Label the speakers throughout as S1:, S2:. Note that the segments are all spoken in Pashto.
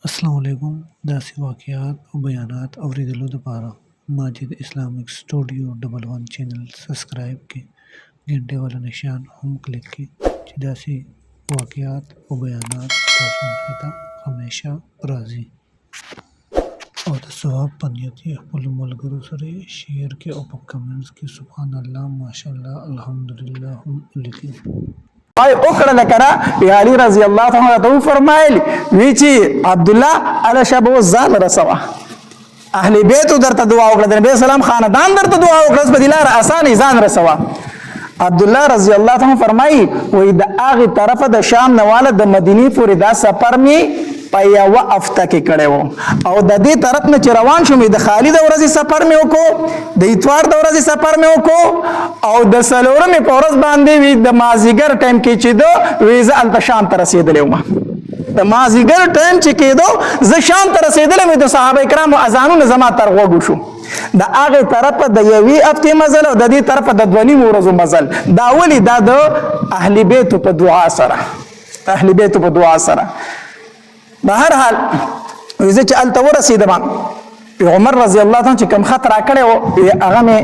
S1: السلام علیکم داسې واقعات او بیانات اورېدلو دپاره ماجد اسلامیک سټوډیو 11 چینل سبسکرایب کړئ. ګنټې والا نشان هم کلک کړئ چې داسې واقعات او بیانات ستاسو مخې ته همیشه راځي، او د ثواب په نیت یې خپلو ملګرو سره یې شیر کړئ او په کمنټس کې سبحان الله ماشاءالله الحمدلله هم ولیکئ.
S2: وکړه لکه یا علی رضی الله تعالی عنہ فرمایل وی چې عبد الله علی شب ځان رسوا اهل بیت درته دعا وکړه، د نبی سلام خاندان درته دعا وکړه، په دلاره اسانه ځان رسوا. عبد الله رضی الله تعالی فرمایي وې د هغه طرفه د شام نواله د مدینه پورې دا سفر می په یو هفته کې کړو، او د دې طرف نه چې روان شوم د خالد ورځې سفر می وکړو، د اتوار د ورځې سفر می وکړو، او د سلورمې په ورځ باندې وی د مازیګر ټایم کې چې دو ویزه ال شام ته رسیدلې وم. د مازیګر ټایم چې کېدو زه شام ته رسیدلم، د صحابه کرامو اذانونه زما تر غوږو شو. د هغه طرف د یوې هفتې مزل او د دې طرف د دوه نیمو ورځو مزل، دا ولې دا د اهل بیت په دعا سره، اهل بیت په دعا سره. بهر حال زه چې الته ورسېدم، عمر رضی الله تعالی چې کوم خط راکړی و هغه مې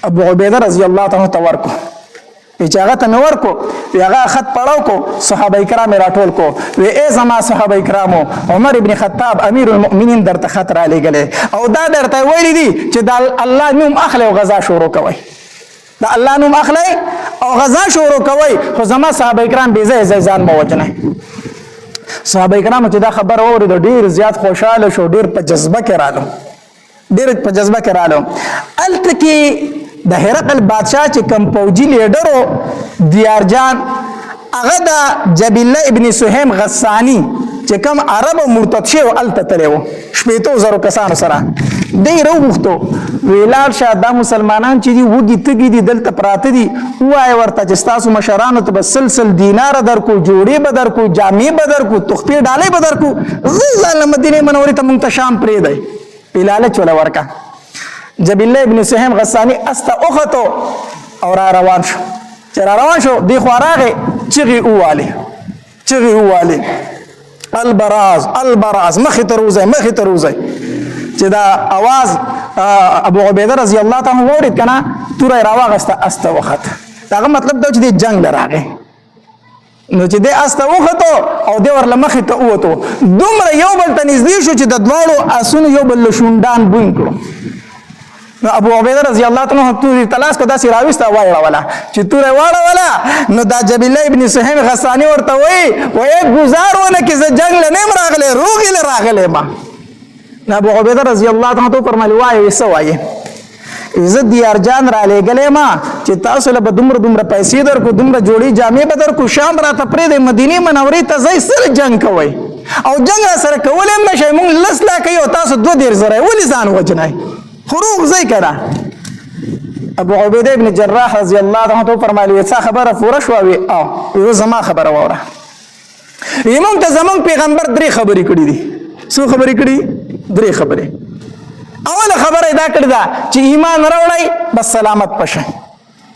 S2: ابو عبیده رضی الله تعالی ته ورکو، چې هغه ته مې ورکو، هغه خط پړاو کو، صحابه کرام راټول کو، وی ای زما صحابه کرامو عمر ابن خطاب امیر المؤمنین درته خط را لېږلی، او دا درته ویلی دي چې د الله نوم اخلئ او غذا شروع کوئ، د الله نوم اخلئ او غذا شروع کوئ، خو زما صحابه کرام بې ځایه ځان مه وجنئ. صحابه کرام چې دا خبر واورېدو ډېر زیات خوشحاله شو، ډېر په جذبه کې رالو، ډېر په جذبه کې رالو. هلته کې د هرقل بادشاه چې کوم پوجي لیډر و دیارجان، هغه د جبیله ابن سهیم غسانی چې کوم عرب مرتد شوی و هلته تللی و 80,000 کسانو سره. دی راوغوښتو وی لاړ شه دا مسلمانان چې دي وږي تږي دي دلته پراته دي، ووایه ورته چې ستاسو مشرانو ته به سل دیناره درکو، جوړې به درکو، جامې به درکو، تحفې ډالۍ به درکو، ځان له مدینې منورې ته مونږ ته شام پرېږدئ. پې لالچ وله ورکه. جبیله ابن سهیم غسانی استه وختو او را روان شو. چې را روان شو دی خوا راغې چغې ووالې، چغې ووالې البراز البراز، مخې ته روځئ مخې ته روځئ. چې دا اواز ابو عبیده رضی الله تعالی عنہ واورېد که نه، توره یې راواغسته استه وخت. هغه مطلب دا چې دی جنګ له راغی، نو چې دی استه وختو او دی ورله مخې ته ووتو، دومره یو بل ته نږدې شو چې د دواړو اسونو یو بل له شونډان بوی کړو. نو ابو عبیده رضی الله تعالی عنہ تورې تلاس کو داسې راویسته واړوله، چې توره یې واړوله نو دا جبیله ابن سهیم غسانی ورته وایي ګزار ونه کې زه جنګ له نیم راغلی، روغې له راغلی ما. ابو عبیده رضی الله تعالی عنہ فرمایي وایي څه وایي؟ زه دیارجان را لېږلی ما چې تاسو له به دومره پیسې درکو، دومره جوړې جامې به درکو، شام راته پرېږدئ، مدینې منورې ته ځئ، سره جنګ کوئ او جنګ را سره کولی هم نه شئ، مونږ 10 لاکه یو تاسو 2,000 ولې ځان وجنئ؟ خو روغ ځئ که نه. ابو عبیده ابن جراح رضی الله تعالی عنہ فرمایي څه خبره پوره شوه؟ وی او وی زما خبره واوره. وی مونږ ته زمونږ پیغمبر 3 خبرې کړي دي. څو خبرې کړي؟ 3 خبرې. اوله خبره دا کړې ده چې ایمان راوړئ بس سلامت پشئ،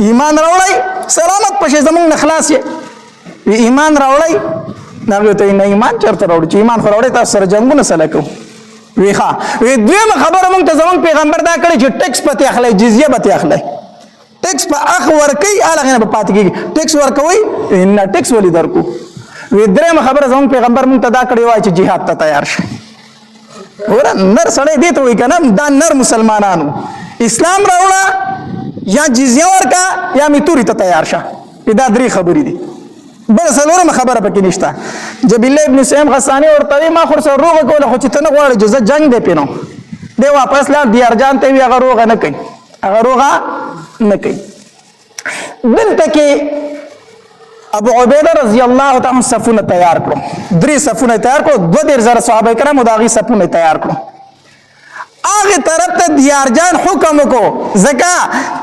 S2: ایمان راوړئ سلامت پشئ، زمونږ نه خلاص یې. ایمان راوړئ؟ هغې ته نه ایمان چېرته راوړي، چې ایمان خو راوړئ تاسو سره جنګونه سله کوو. وی ښه. وی دویمه خبره مونږ ته زمونږ پیغمبر دا کړې چې ټیکس به تې اخلی، جزیه به تې اخلی، ټیکس په اخ ورکوئ هغې نه به پاتې کېږي. ټیکس ورکوئ؟ نه ټیکس ولې درکو. وی درېیمه خبره زمونږ پیغمبر مونږ ته دا کړې وایي چې جهاد ته تیار شئ. ګوره نر سړی دې ته وایي که نه، دا نر مسلمانانو اسلام راوړه یا جزیه ورکه یا مې تورې ته تیار شه. دا 3 خبرې دي، بله څلورمه خبره پکې نشته. جبیله ابن سهیم غسانی ورته وایي ما خو ورسره روغه کوله، خو چې ته نه غواړې چې زه جنګ دی پې نو. دی واپس لاړ دیارجان ته وي، هغه روغه نه کوي، هغه روغه نه کوي. دلته کې ابو عبیده رضی الله تعالی صفونه تیار کړو، 3 صفونه تیار کړو، 2,000 صحابه کرامو د هغې صفونه تیار کړو. هغې طرف ته دیارجان حکم وکړو، ځکه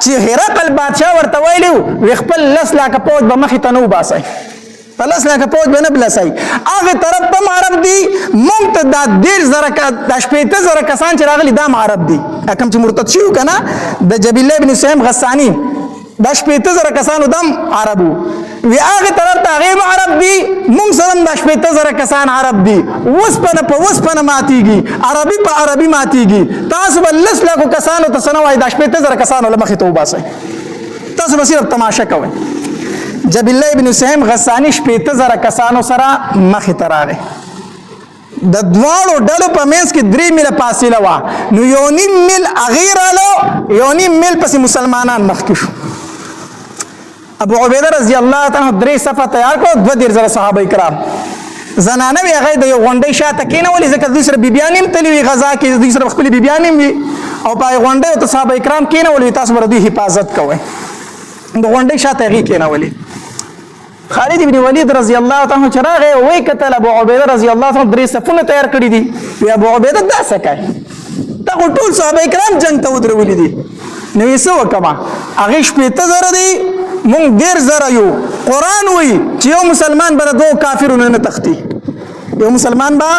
S2: چې هرقل بادشاه ورته ویلي وي خپل 10 لاکه پوځ به مخې ته نه وباسئ، په 10 لاکه پوځ به نه بلسئ. هغې طرف ته هم عرب دي، مونږ ته دا 18,000 کسان چې راغلي دا هم عرب دي، کوم چې مرتد شوي که نه د جبیله ابن سهیم غسانی دا 18,000 کسانو دم عربو. وی هغه طرف ته هغه عرب دي مونږ سره د شپېته زره کسان عرب دي وسپنه په وسپنه ماتیږي عربي په عربي ماتیږي تاسو به لس لکو کسانو ته څه نه وایي دا شپېته زره کسانو له مخې ته وباسئ تاسو به صرف تماشه کوئ جبل الله ابن سهیم غسانی شپېته زره کسانو سره مخې ته راغی د دواړو ډلو په منځ کې 3 میله فاصله وه نو 1.5 میل هغې رالو 1.5 میل پسې مسلمانان مخکې شو ابو عبیده رضی الله تعالی 3 صفه تیار کړو 2 صحابه کرام زنانه وی هغه د یو غونډۍ شاته کېنولې ځکه دوی سره بیبیانې هم تللې وي غزا کې دوی سره خپلې بیبیانې هم وي او په هغې غونډیو ته صحابه کرام کېنولې تاسو به د دوی حفاظت کوئ د غونډۍ شاته هغې کېنولې خالد بن ولید رضی الله تعالی چې راغی وی کتل ابو عبیده رضی الله تعالی 3 صفونه تیار کړي دي وی ابو عبیده دا څه کوي دا ټول صحابه کرام جنګ ته ودرولي دي نو یې څه وکړمه هغې 70,000 دي مونږ 10,000 یو قرآن وی چې یو مسلمان به د 2 کافرونو نه تختی یو مسلمان به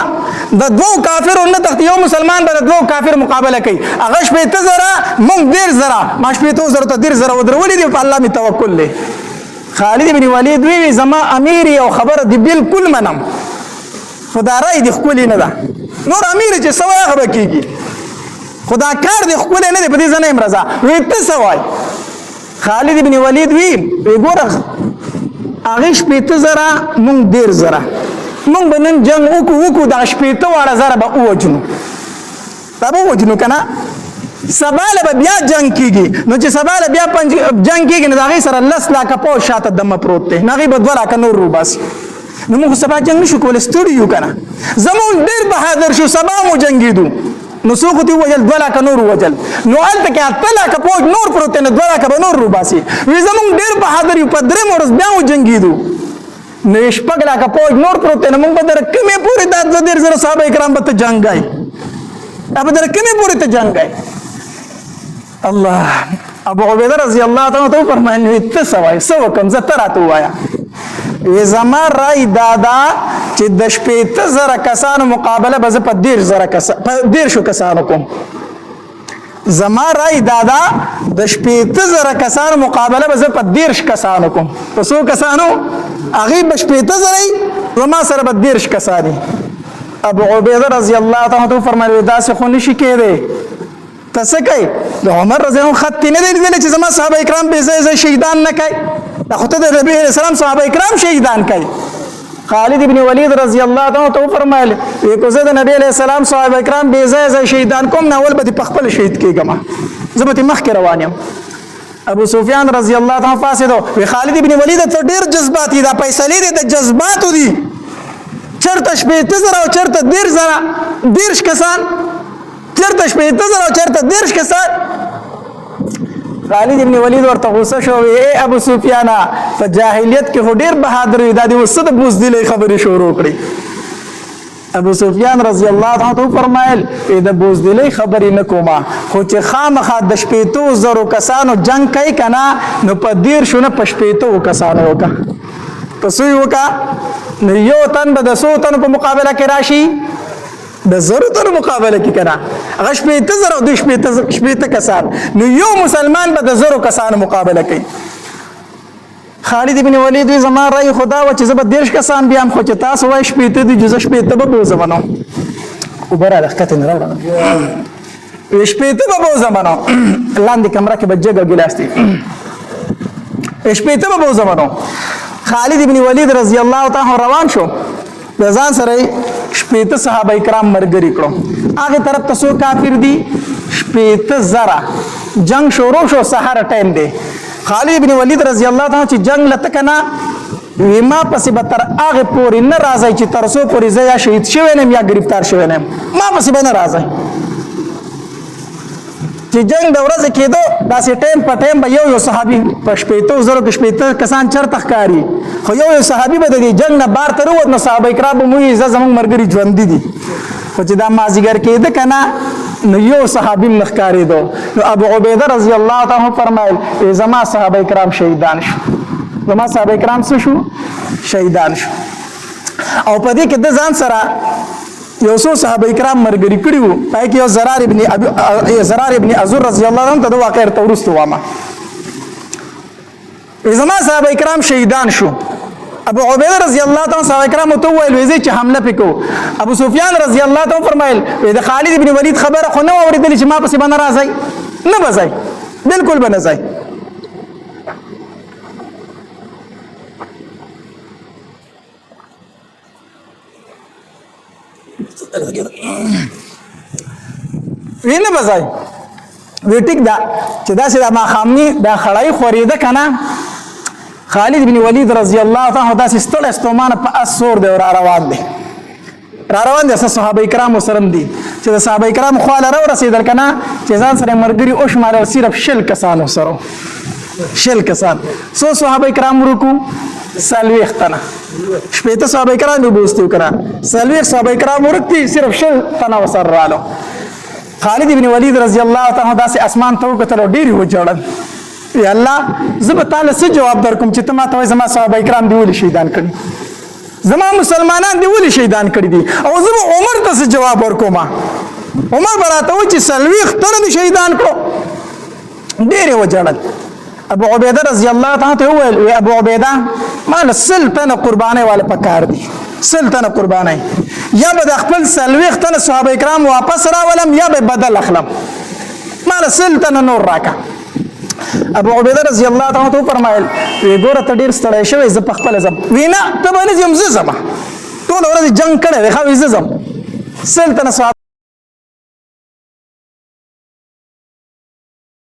S2: د 2 کافرونو نه تختی یو مسلمان به د 2 کافر مقابله کوي هغه 70,000 مونږ 10,000 ما 70,000 ته 10,000 ودرولي دي په الله مې توکل دی خالد بن ولید وی زما امیر او خبر دی بالکل منم خدا رای دی خپل نه ده نور امیر چې سوای هغه کیږي خدا کار دی خپل نه دی په دې ځنه امرزا وی ته سوای خالد بن ولید وی ګوره هغه 70,000 مونږ 10,000 مونږ بنن جنگ وکړو د 70,000 به وجنو دا به وجنو کنه سباله به بیا جنگ کیږي نو چې سباله بیا جنگ کیږي نو هغې سره 10 لاکه پوځ شاته دمه پروت دی نو هغې به 2 لاکه نور روباسي نو موږ سبا جنگ نشو کولی ستړي یو که نه زموږ ډېر بهادر شو سبا مو جنګېدو نو څوک دې ووجل 2 لاکه نور ووجل نو هلته کې 8 لاکه پوځ نور پروت دی نو 2 لاکه به نور روباسي وي زموږ ډېر بهادر یو په 3 ورځ بیا مو جنګېدو نو 6 لاکه پوځ نور پروت دی نو موږ به در کمې پورې دا 2,000 صحابه کرام به ته جنګای دا به در کمې پورې ته جنګای الله ابو عبیده رضی الله تعالی ته فرمایي ته سوای سو کم زه تراته وایا وی زما رای دادا چې د 70,000 کسانو مقابله به زه په 10,000 کسانو کوم زما رای دادا د 70,000 کسانو مقابله به زه په 10 کسانو کوم په څو کسانو هغې به 70,000 زما سره به 10 کسانی ابو عبیده رضی الله تعالی ته فرمایي داسې خو نشي کېدی ته څه کوي د عمر رضی الله عنه خط نه دی لیدلی چې زما صحابه کرام بې ځایه شهیدان نه کوي دا خو ته د نبي علیه السلام صحابه کرام شهیدان کوي خالد بن ولید رضی الله عنه ته وفرمایل که زه د نبي علیه السلام صحابه کرام بې ځایه شهیدان کوم نو اول به دې په خپله شهید کېږم زه به دې مخکې روان یم ابو سفیان رضی الله عنه فاسدو وی خالد بن ولید ته ډېر جذباتي دا فیصلې دي د جذباتو دي چېرته 70,000 او چېرته 10,000 کسان چرته 70,000 او چرته 10 کسان خالد ابن ولید ورته غوسه شو اے ابو سفیان په جاهلیت کې هډیر بهادر وي دا د وسد بوزدلې خبرې شروع کړې ابو سفیان رضی الله عنه فرمایل دا بوزدلې خبرې نه کومه خو چې خامخا د 70,000 کسانو جنگ کوي کنه نو په 10 نه په 70 کسانو وکا تاسو وکا نو یو تن به د 100 تن په مقابله کې راشي د 0 تن مقابله کې کنه هغه 70,000 او 80 کسان نو یو مسلمان به د 0 کسانو مقابله کوي خالد بن ولید زما رای خدا و چې زه به 10 کسان بیام خو چې تاسو وای 80 دي جزه 80 به زمانو او برا لخته نه راوړم 80 به زمانو لاندې کمره کې بجګه ګلاس دي 80 به زمانو خالد بن ولید رضی الله تعالی روان شو د ځان سره 80 صحابه کرام مرګري کړو هغه طرف ته څو کافر دي 80,000 جنگ شروع شو سحر ټایم دی خالد بن ولید رضی الله تعالی چې جنگ لته کنا ویما پسې به تر هغه پورې نه راځي چې تر څو پورې زه یا شهید شوی نم یا گرفتار شوی نم ما پسې به نه راځي چې جنگ د ورځې کېدو داسې ټایم په ټایم به یو صحابي په 80,000 کې 80 کسان چرته ښکاري خو یو صحابي به د جنگ نه بار تر ووت نو صحابه کرام به موږ زموږ مرګري ژوند دي خو چې دا مازیګر کېده کنه نو یو صحابي نه ښکارېدو نو ابو عبیده رضی الله تعالی فرمایل زما صحابه کرام شهیدان شو زما صحابه کرام څه شو شهیدان شو او په دې کې د ځان سره یو څو صحابه کرام مرګري کړي وو پای کې یو زرار ابن ازور رضی الله عنه ته د واقعې ته ورسته وامه زما صحابه کرام شهیدان شو. ابو عبیده رضی الله تعالی صحابه کرام ته ویل وځي چې حمله وکړو. ابو سفیان رضی الله تعالی فرمایل د خالد ابن ولید خبره خو نه اوریدل چې ما پسې باندې راځي نه بځای بالکل به نه ځای. وینه بځای وی ټیک دا چې دا چې ما خامني دا خړای خوريده کنه. خالد بن ولید رضی الله تعالی عنہ داسې ستړی ستومانه په اسور دی را روان دی صحابه کرام سره دي چې د صحابه کرام خواله را رسیدل کنه چې ځان سره مرګري او شمار صرف شل کسانو سره شل کسان سو صحابه کرام ورکو سلويخ تنه شپېته صحابه کرام به بوستو کړه سلويخ صحابه کرام ورکتي صرف شل تنه وسر رالو. خالد بن ولید رضی الله تعالی عنہ داسې اسمان ته وکتل ډېر وجړل یا الله زه به تعالی څه جواب درکوم چې ته ما ته زما صحابه کرام دی ولې شهیدان کړي زما مسلمانان دی ولې شهیدان کړي دي او زه به عمر ته څه جواب ورکوم. عمر براته و چې سلويخ تنه شهیدان کړو ډېر وجړل. ابو عبیده رضی الله تعالی ته ویل ابو عبیده مال سلطنه قربانه والا پکار دي سلطنه قربانه یا به خپل سلويخ تنه صحابه کرام واپس راولم یا به بدل اخلم مال سلطنه نور راکا. ابو عبیده رضی الله تعالی عنہ فرمایل وی ګوره ته ډیر ستړی شوی زه په خپل ځم وینا ته باندې زم زما ټول ورځ جنگ کړي خو زه زم سلطنه